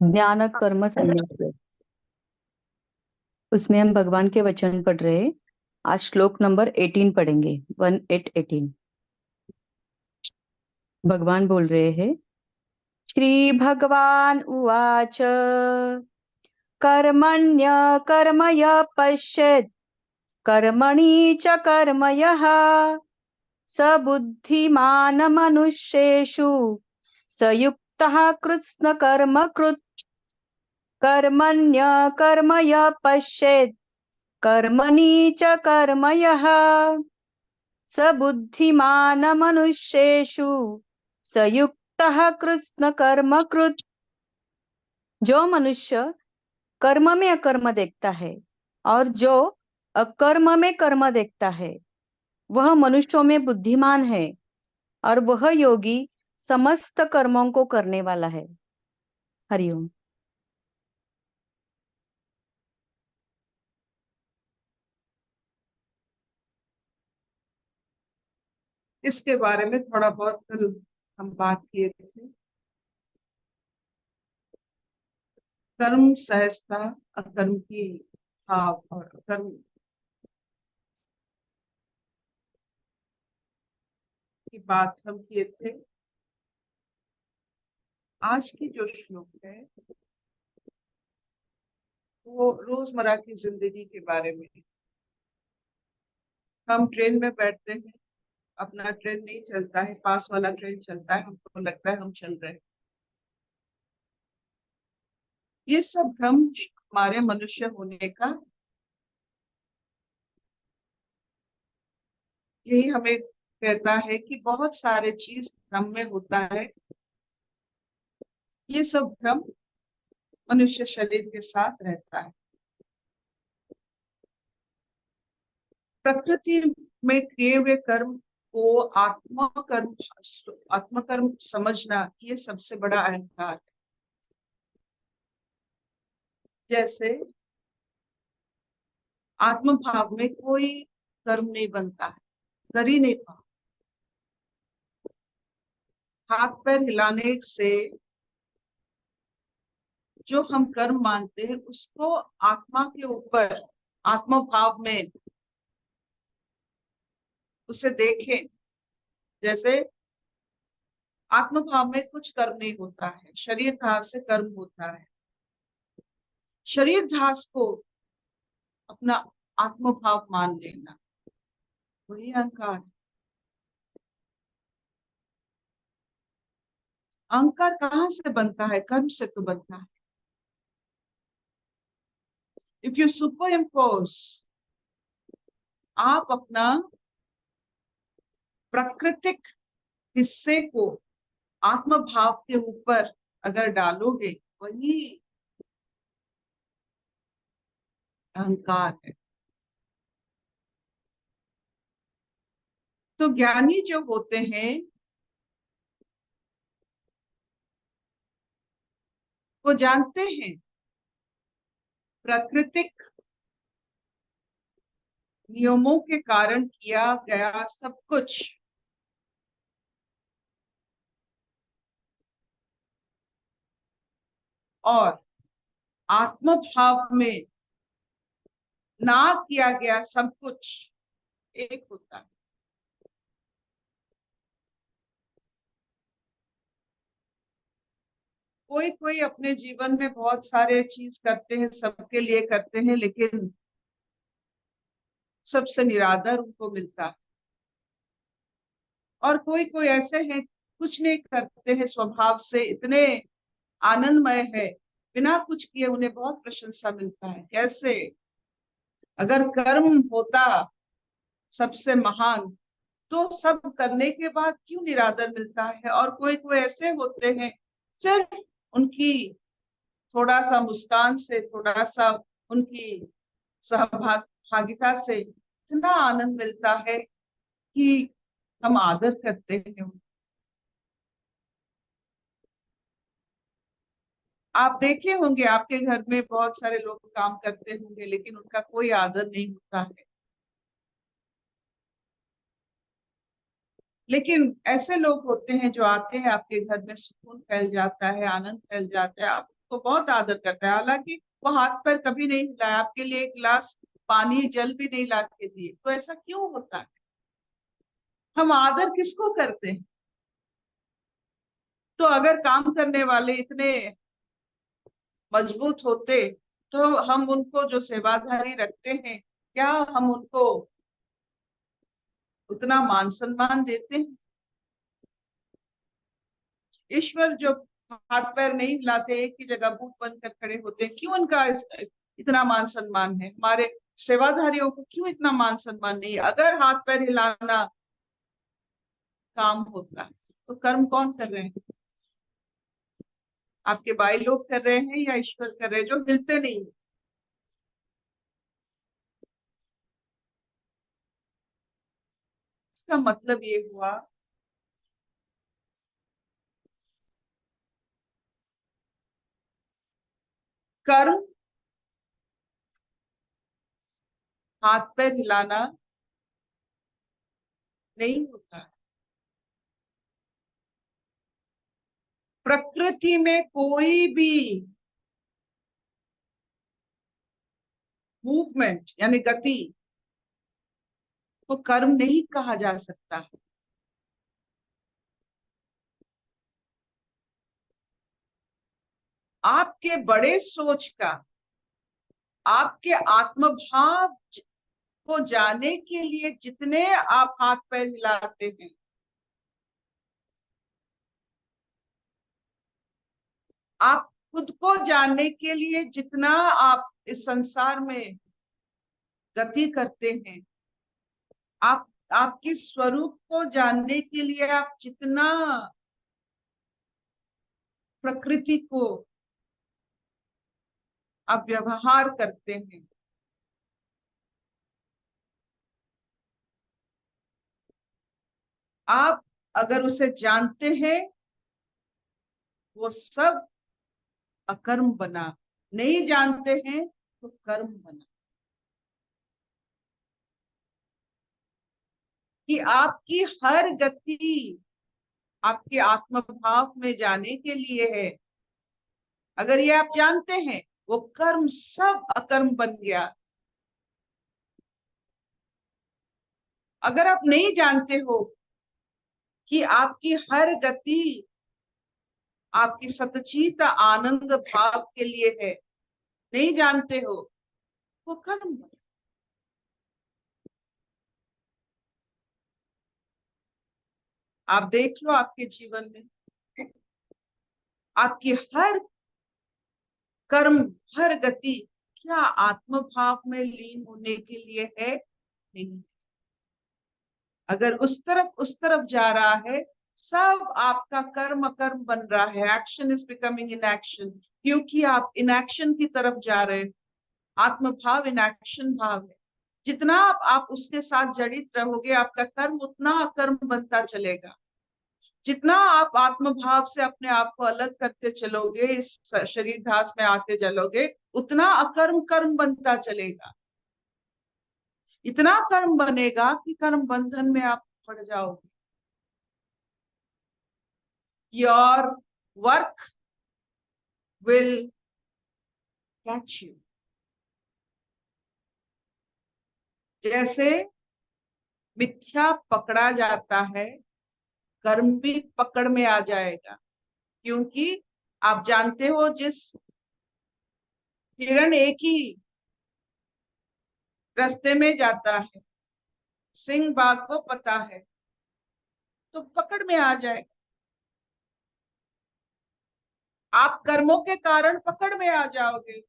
ज्ञान कर्म संन्यास। उसमें हम भगवान के वचन पढ़ रहे हैं। आज श्लोक नंबर 18 पढ़ेंगे। 1818। भगवान बोल रहे हैं। श्री भगवान उवाच कर्मण्य कर्म य पश्येत् कर्मणि च कर्म यः स बुद्धिमान् मनुष्येषु स युक्तः कृत्स्न कर्म कृत्। कर्मण्य कर्म य पश्येत् कर्मणि च कर्म यः स बुद्धिमान् मनुष्येषु स युक्तः कृत्स्न कर्म कृत्। जो मनुष्य कर्म में अकर्म देखता है और जो अकर्म में कर्म देखता है वह मनुष्यों में बुद्धिमान है और वह योगी समस्त कर्मों को करने वाला है। हरिओम। इसके बारे में थोड़ा बहुत कल हम बात किए थे। कर्म सहजता, अकर्म की भाव और अकर्म की बात हम किए थे। आज की जो श्लोक है वो रोजमर्रा की जिंदगी के बारे में। हम ट्रेन में बैठते हैं, अपना ट्रेन नहीं चलता है, पास वाला ट्रेन चलता है, हमको लगता है हम चल रहे हैं। ये सब भ्रम हमारे मनुष्य होने का, यही हमें कहता है कि बहुत सारे चीज भ्रम में होता है। ये सब भ्रम मनुष्य शरीर के साथ रहता है। प्रकृति में किए हुए कर्म को आत्मकर्म समझना, ये सबसे बड़ा अहंकार है। जैसे आत्म भाव में कोई कर्म नहीं बनता है, कर ही नहीं पा। हाथ पैर हिलाने से जो हम कर्म मानते हैं उसको आत्मा के ऊपर, आत्म भाव में उसे देखें। जैसे आत्म भाव में कुछ कर्म नहीं होता है, शरीर ध्यास से कर्म होता है। शरीर ध्यास को अपना आत्म भाव मान लेना, वही अहंकार है। अहंकार कहाँ से बनता है? कर्म से तो बनता है। इफ यू सुपर इम्पोज, आप अपना प्राकृतिक हिस्से को आत्म भाव के ऊपर अगर डालोगे, वही अहंकार है। तो ज्ञानी जो होते हैं वो जानते हैं प्राकृतिक नियमों के कारण किया गया सब कुछ और आत्म भाव में ना किया गया सब कुछ एक होता है। कोई कोई अपने जीवन में बहुत सारे चीज करते हैं, सबके लिए करते हैं, लेकिन सबसे निरादर उनको मिलता है। और कोई कोई ऐसे हैं कुछ नहीं करते हैं, स्वभाव से इतने आनंदमय है, बिना कुछ किए उन्हें बहुत प्रशंसा मिलता है। कैसे? अगर कर्म होता सबसे महान तो सब करने के बाद क्यों निरादर मिलता है? और कोई कोई ऐसे होते हैं सिर्फ उनकी थोड़ा सा मुस्कान से, थोड़ा सा उनकी सहभागिता से इतना आनंद मिलता है कि हम आदर करते हैं। आप देखे होंगे आपके घर में बहुत सारे लोग काम करते होंगे लेकिन उनका कोई आदर नहीं होता है। लेकिन ऐसे लोग होते हैं जो आते हैं, आपके घर में सुकून फैल जाता है, आनंद फैल जाता है। आप को बहुत आदर करता है, हालांकि वो हाथ पैर कभी नहीं हिलाया, आपके लिए एक गिलास पानी जल भी नहीं ला के दिए। तो ऐसा क्यों होता है? हम आदर किसको करते हैं? तो अगर काम करने वाले इतने मजबूत होते तो हम उनको जो सेवाधारी रखते हैं, क्या हम उनको उतना मान सम्मान देते हैं? ईश्वर जो हाथ पैर नहीं हिलाते, एक ही जगह मुंह बंद कर खड़े होते हैं, क्यों उनका इतना मान सम्मान है? हमारे सेवाधारियों को क्यों इतना मान सम्मान नहीं है? अगर हाथ पैर हिलाना काम होता है तो कर्म कौन कर रहे हैं? आपके भाई लोग कर रहे हैं या ईश्वर कर रहे हैं जो हिलते नहीं है? इसका मतलब ये हुआ कर्म हाथ पैर हिलाना नहीं होता। प्रकृति में कोई भी मूवमेंट यानी गति को कर्म नहीं कहा जा सकता। आपके बड़े सोच का, आपके आत्मभाव को जाने के लिए जितने आप हाथ पैर हिलाते हैं, आप खुद को जानने के लिए जितना आप इस संसार में गति करते हैं, आप आपके स्वरूप को जानने के लिए आप जितना प्रकृति को आप व्यवहार करते हैं, आप अगर उसे जानते हैं, वो सब अकर्म बना। नहीं जानते हैं तो कर्म बना। कि आपकी हर गति आपके आत्मभाव में जाने के लिए है। अगर ये आप जानते हैं, वो कर्म सब अकर्म बन गया। अगर आप नहीं जानते हो कि आपकी हर गति आपकी सतचित आनंद भाव के लिए है, नहीं जानते हो, वो कर्म बन। आप देख लो आपके जीवन में आपकी हर कर्म, हर गति क्या आत्मभाव में लीन होने के लिए है? नहीं। अगर उस तरफ जा रहा है, सब आपका कर्म कर्म बन रहा है। Action is becoming in action, क्योंकि आप इन एक्शन की तरफ जा रहे हैं। आत्मभाव इन एक्शन भाव है। जितना आप उसके साथ जड़ित रहोगे, आपका कर्म उतना अकर्म बनता चलेगा। जितना आप आत्मभाव से अपने आप को अलग करते चलोगे, इस शरीर धास में आते चलोगे, उतना अकर्म कर्म बनता चलेगा। इतना कर्म बनेगा कि कर्म बंधन में आप पड़ जाओगे। Your work will catch you. जैसे मिथ्या पकड़ा जाता है, कर्म भी पकड़ में आ जाएगा। क्योंकि आप जानते हो, जिस हिरण एक ही रास्ते में जाता है, सिंह बाघ को पता है, तो पकड़ में आ जाएगा। आप कर्मों के कारण पकड़ में आ जाओगे।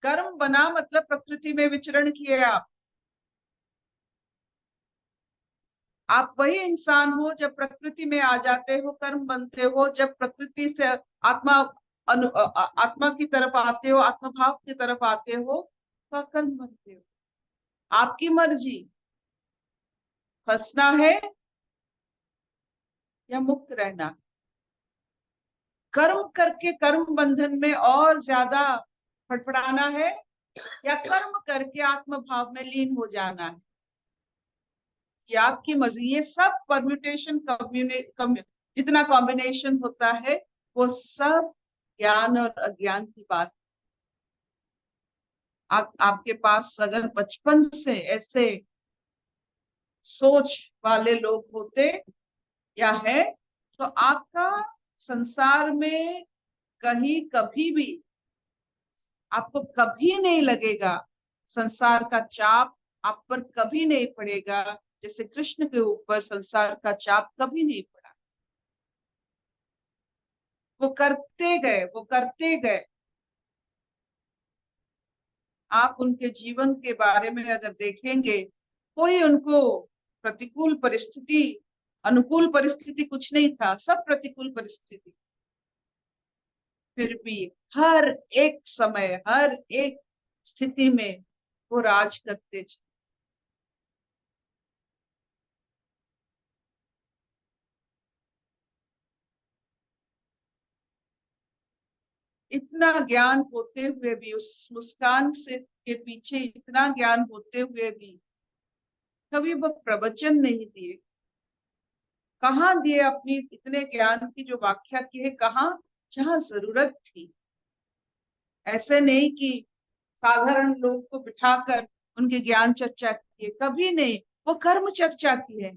कर्म बना मतलब प्रकृति में विचरण किए आप वही इंसान हो जब प्रकृति में आ जाते हो, कर्म बनते हो। जब प्रकृति से आत्मा आत्मा की तरफ आते हो, आत्मभाव की तरफ आते हो, तो कर्म बनते हो। आपकी मर्जी, फंसना है या मुक्त रहना। कर्म करके कर्म बंधन में और ज्यादा फड़फड़ाना है, या कर्म करके आत्मभाव में लीन हो जाना है। ये आपकी मर्जी। ये सब परम्यूटेशन जितना कॉम्बिनेशन होता है वो सब ज्ञान और अज्ञान की बात। आपके पास अगर बचपन से ऐसे सोच वाले लोग होते या है, तो आपका संसार में कहीं कभी भी आपको कभी नहीं लगेगा, संसार का चाप आप पर कभी नहीं पड़ेगा जैसे कृष्ण के ऊपर संसार का चाप कभी नहीं पड़ा। वो करते गए, वो करते गए। आप उनके जीवन के बारे में अगर देखेंगे, कोई उनको प्रतिकूल परिस्थिति, अनुकूल परिस्थिति कुछ नहीं था, सब प्रतिकूल परिस्थिति, फिर भी हर एक समय, हर एक स्थिति में वो राज करते थे। इतना ज्ञान होते हुए भी, उस मुस्कान से के पीछे इतना ज्ञान होते हुए भी कभी वो प्रवचन नहीं दिए। कहाँ दिए अपनी इतने ज्ञान की जो व्याख्या की है, कहाँ? जहाँ जरूरत थी। ऐसे नहीं कि साधारण लोग को बिठाकर उनकी ज्ञान चर्चा की है, कभी नहीं। वो कर्म चर्चा की है,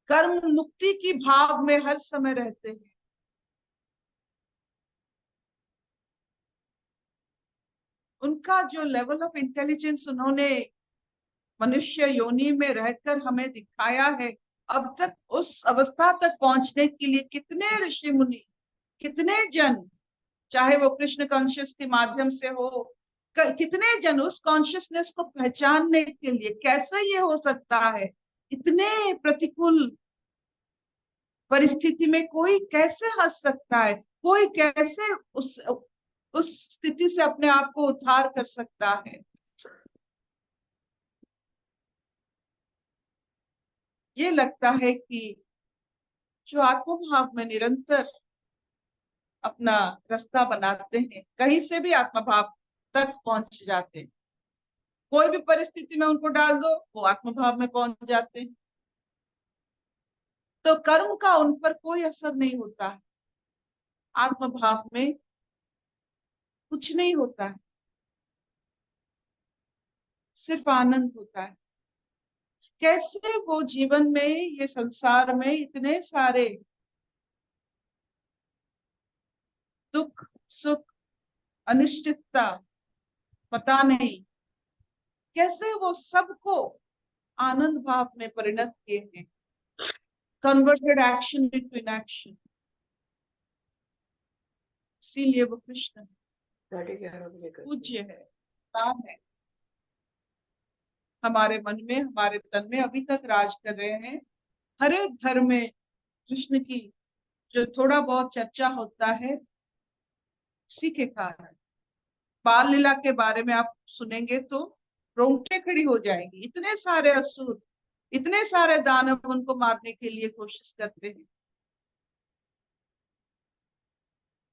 कर्म मुक्ति की भाव में हर समय रहते हैं। उनका जो लेवल ऑफ इंटेलिजेंस उन्होंने मनुष्य योनि में रहकर हमें दिखाया है, अब तक उस अवस्था तक पहुंचने के लिए कितने ऋषि मुनि, कितने जन, चाहे वो कृष्ण कॉन्शियस के माध्यम से हो, कितने जन उस कॉन्शियसनेस को पहचानने के लिए, कैसे ये हो सकता है इतने प्रतिकूल परिस्थिति में कोई कैसे हंस सकता है, कोई कैसे उस स्थिति से अपने आप को उद्धार कर सकता है। ये लगता है कि जो आत्म भाव में निरंतर अपना रास्ता बनाते हैं, कहीं से भी आत्म भाव तक पहुंच जाते हैं। कोई भी परिस्थिति में उनको डाल दो, वो आत्म भाव में पहुंच जाते हैं। तो कर्म का उन पर कोई असर नहीं होता है, आत्म भाव में कुछ नहीं होता है, सिर्फ आनंद होता है। कैसे वो जीवन में, ये संसार में इतने सारे दुख सुख अनिश्चितता, पता नहीं कैसे वो सबको आनंद भाव में परिणत किए हैं, कन्वर्टेड एक्शन इनटू इनएक्शन। इसीलिए वो कृष्ण पूज्य है, नाम है, हमारे मन में, हमारे तन में अभी तक राज कर रहे हैं। हर एक घर में कृष्ण की जो थोड़ा बहुत चर्चा होता है, इसी के कारण। बाल लीला के बारे में आप सुनेंगे तो रोंगटे खड़ी हो जाएंगी। इतने सारे असुर, इतने सारे दानव उनको मारने के लिए कोशिश करते हैं,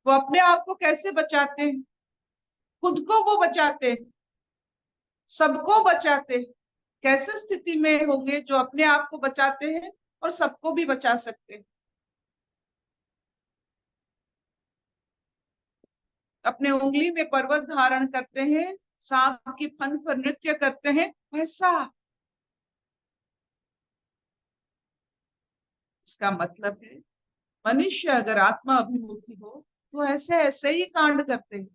वो अपने आप को कैसे बचाते हैं? खुद को वो बचाते हैं, सबको बचाते हैं। कैसे स्थिति में होंगे जो अपने आप को बचाते हैं और सबको भी बचा सकते हैं? अपने उंगली में पर्वत धारण करते हैं, सांप की फन पर नृत्य करते हैं, ऐसा। इसका मतलब है मनुष्य अगर आत्मा अभिमुखी हो तो ऐसे ऐसे ही कांड करते हैं।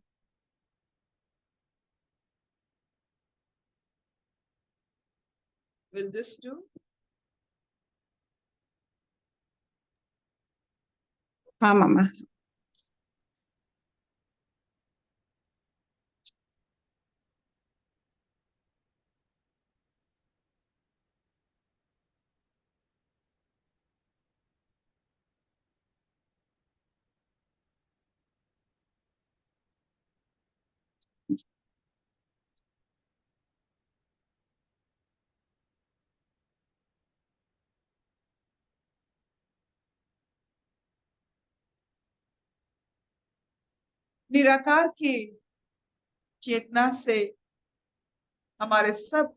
Will this do? हाँ मामा। निराकार की चेतना से हमारे सब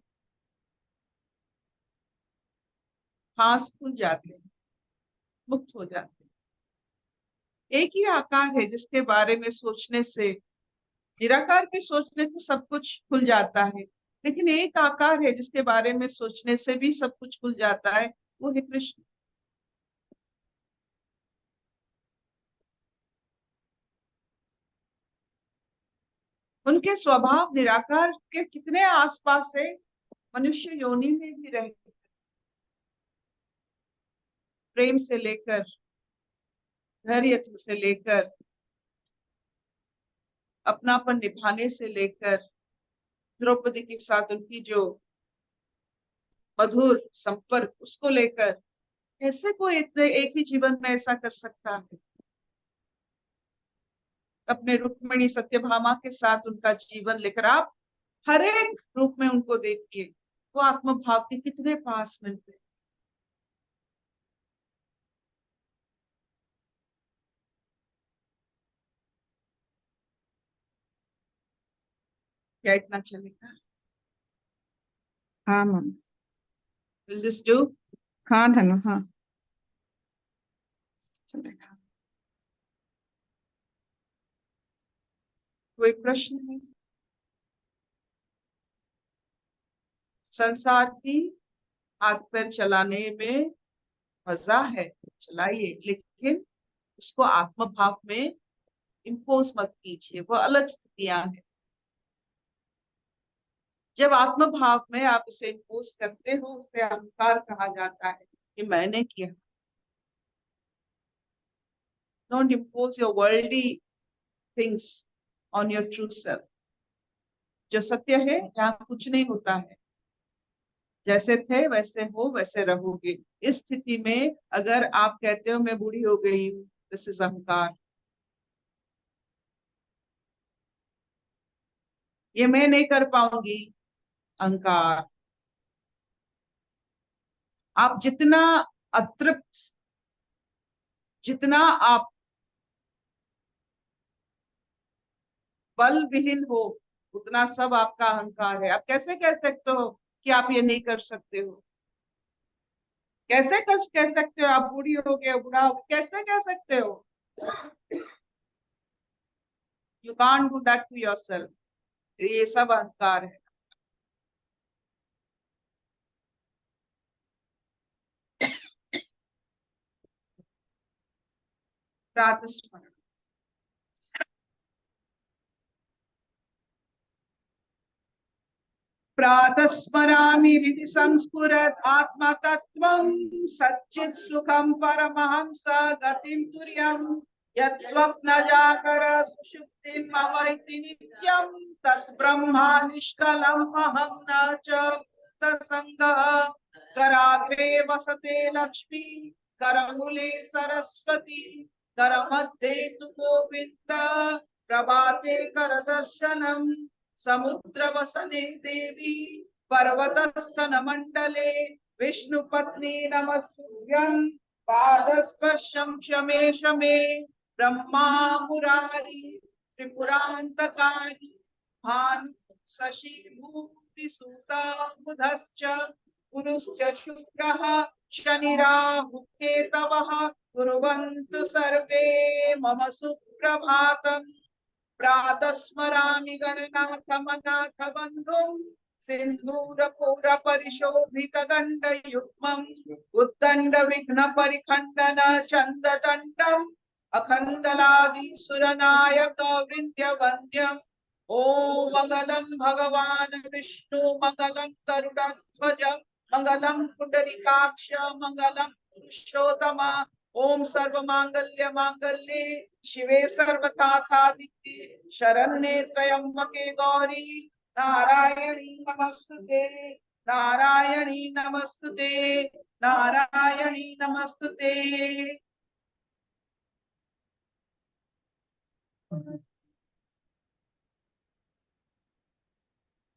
हाथ खुल जाते हैं। मुक्त हो जाते हैं। एक ही आकार है जिसके बारे में सोचने से, निराकार के सोचने से सब कुछ खुल जाता है, लेकिन एक आकार है जिसके बारे में सोचने से भी सब कुछ खुल जाता है, वो है कृष्ण। उनके स्वभाव निराकार के कितने आसपास है, मनुष्य योनि में भी रहते, प्रेम से लेकर, धैर्य से लेकर, अपनापन निभाने से लेकर, द्रौपदी के साथ उनकी जो मधुर संपर्क, उसको लेकर, कैसे कोई इतने एक ही जीवन में ऐसा कर सकता है। अपने रुक्मिणी सत्यभामा के साथ उनका जीवन लेकर आप हर एक रूप में उनको देखिए, वो आत्मभाव के कितने पास मिलते हैं। क्या इतना चलेगा? हाँ मम्मा। Will this do? हाँ धनु, हाँ चलेगा। कोई प्रश्न है? संसार की हाथ पैर चलाने में मजा है, चलाइए, लेकिन उसको आत्मभाव में इम्पोज मत कीजिए, वो अलग स्थितियां हैं। जब आत्मभाव में आप उसे इम्पोज करते हो, उसे अहंकार कहा जाता है कि मैंने किया। Don't impose your worldly things on your true self. जो सत्य है, यहाँ कुछ नहीं होता है, जैसे थे वैसे हो वैसे रहोगे। इस स्थिति में अगर आप कहते हो मैं बूढ़ी हो गई, दिस इज अहंकार। ये मैं नहीं कर पाऊंगी, अहंकार। आप जितना अतृप्त, जितना आप बल विहीन हो, उतना सब आपका अहंकार है। आप कैसे कह सकते हो कि आप ये नहीं कर सकते हो? कैसे कह सकते हो आप बूढ़ी हो गए, बुढ़ा हो गए, कैसे कह सकते हो? You can't do that to yourself. ये सब अहंकार है। प्रातस्मरण। प्रातस्मरामि हृदि संस्फुरत् आत्मा तत्त्वं सच्चित् सुखं परमहंस गतिं तुर्यं यत् स्वप्न जागर सुषुप्तिं मम इति नित्यं तत् ब्रह्मा निष्कलम् अहं न च संगः। कराग्रे वसते लक्ष्मी, करमूले सरस्वती, करमध्ये तु गोविन्द, प्रभाते करदर्शनम्। समुद्र वसने देवी, पर्वतस्तन मंडले, विष्णु पत्नी नमस्तुभ्यं, पादस्पर्शं शमे शमे। ब्रह्मा मुरारी त्रिपुरांतकारी, भानु शशि भूमि सुता बुधश्च, गुरुश्च शुक्रः शनिराहु केतवः, कुर्वन्तु सर्वे मम सुप्रभातम्। प्रातस्मरामि गणनाथमनाथ बन्धुं, सिन्धूरपुर परिशोभित गण्डयुग्मम्, उद्दण्ड विघ्न परिखण्डन चन्ददण्डम्, अखण्डलादिसुरनायक वृन्द्यवन्द्यम्। ॐ मङ्गलं भगवान् विष्णु, मङ्गलं गरुडध्वज, मङ्गलं पुण्डरीकाक्ष, मङ्गलं पुरुषोत्तम। ओम सर्व मांगल्य मांगल्ये शिवे सर्वथा साधिके, शरण्ये त्र्यंबके गौरी, नारायणी नमस्तुते, नारायणी नमस्तुते, नारायणी नमस्तुते।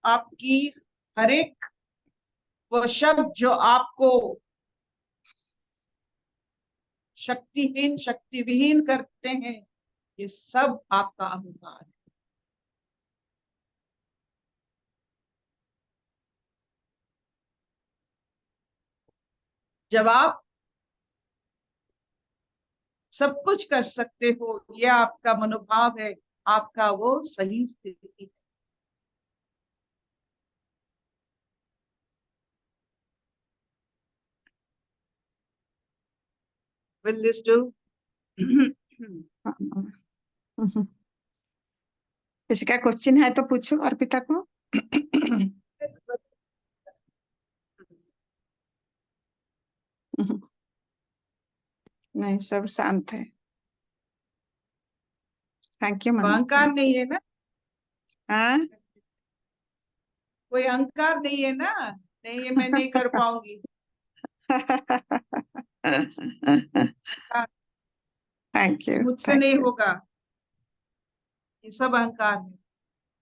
आपकी हर एक वो शब्द जो आपको शक्तिहीन, शक्ति विहीन करते हैं, ये सब आपका अहंकार है। जब आप सब कुछ कर सकते हो, ये आपका मनोभाव है, आपका वो सही स्थिति है। Will this do? हाँ मामा। किसी का क्वेश्चन है तो पूछो अर्पिता को। नहीं, सब शांत है। थैंक यू मामा, अहंकार थैंक नहीं है ना, यू। हाँ। कोई अहंकार नहीं है ना, नहीं ये मैं नहीं कर पाऊंगी। हाँ, थैंक ये यू, मुझसे थैंक नहीं यू। होगा, ये सब अहंकार है।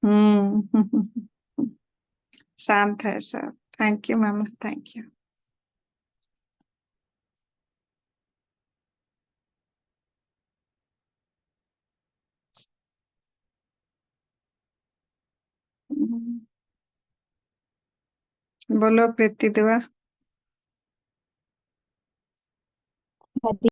हम्म। शांत है सब। Thank you mama, thank you. बोलो प्रीति दुआ। हरी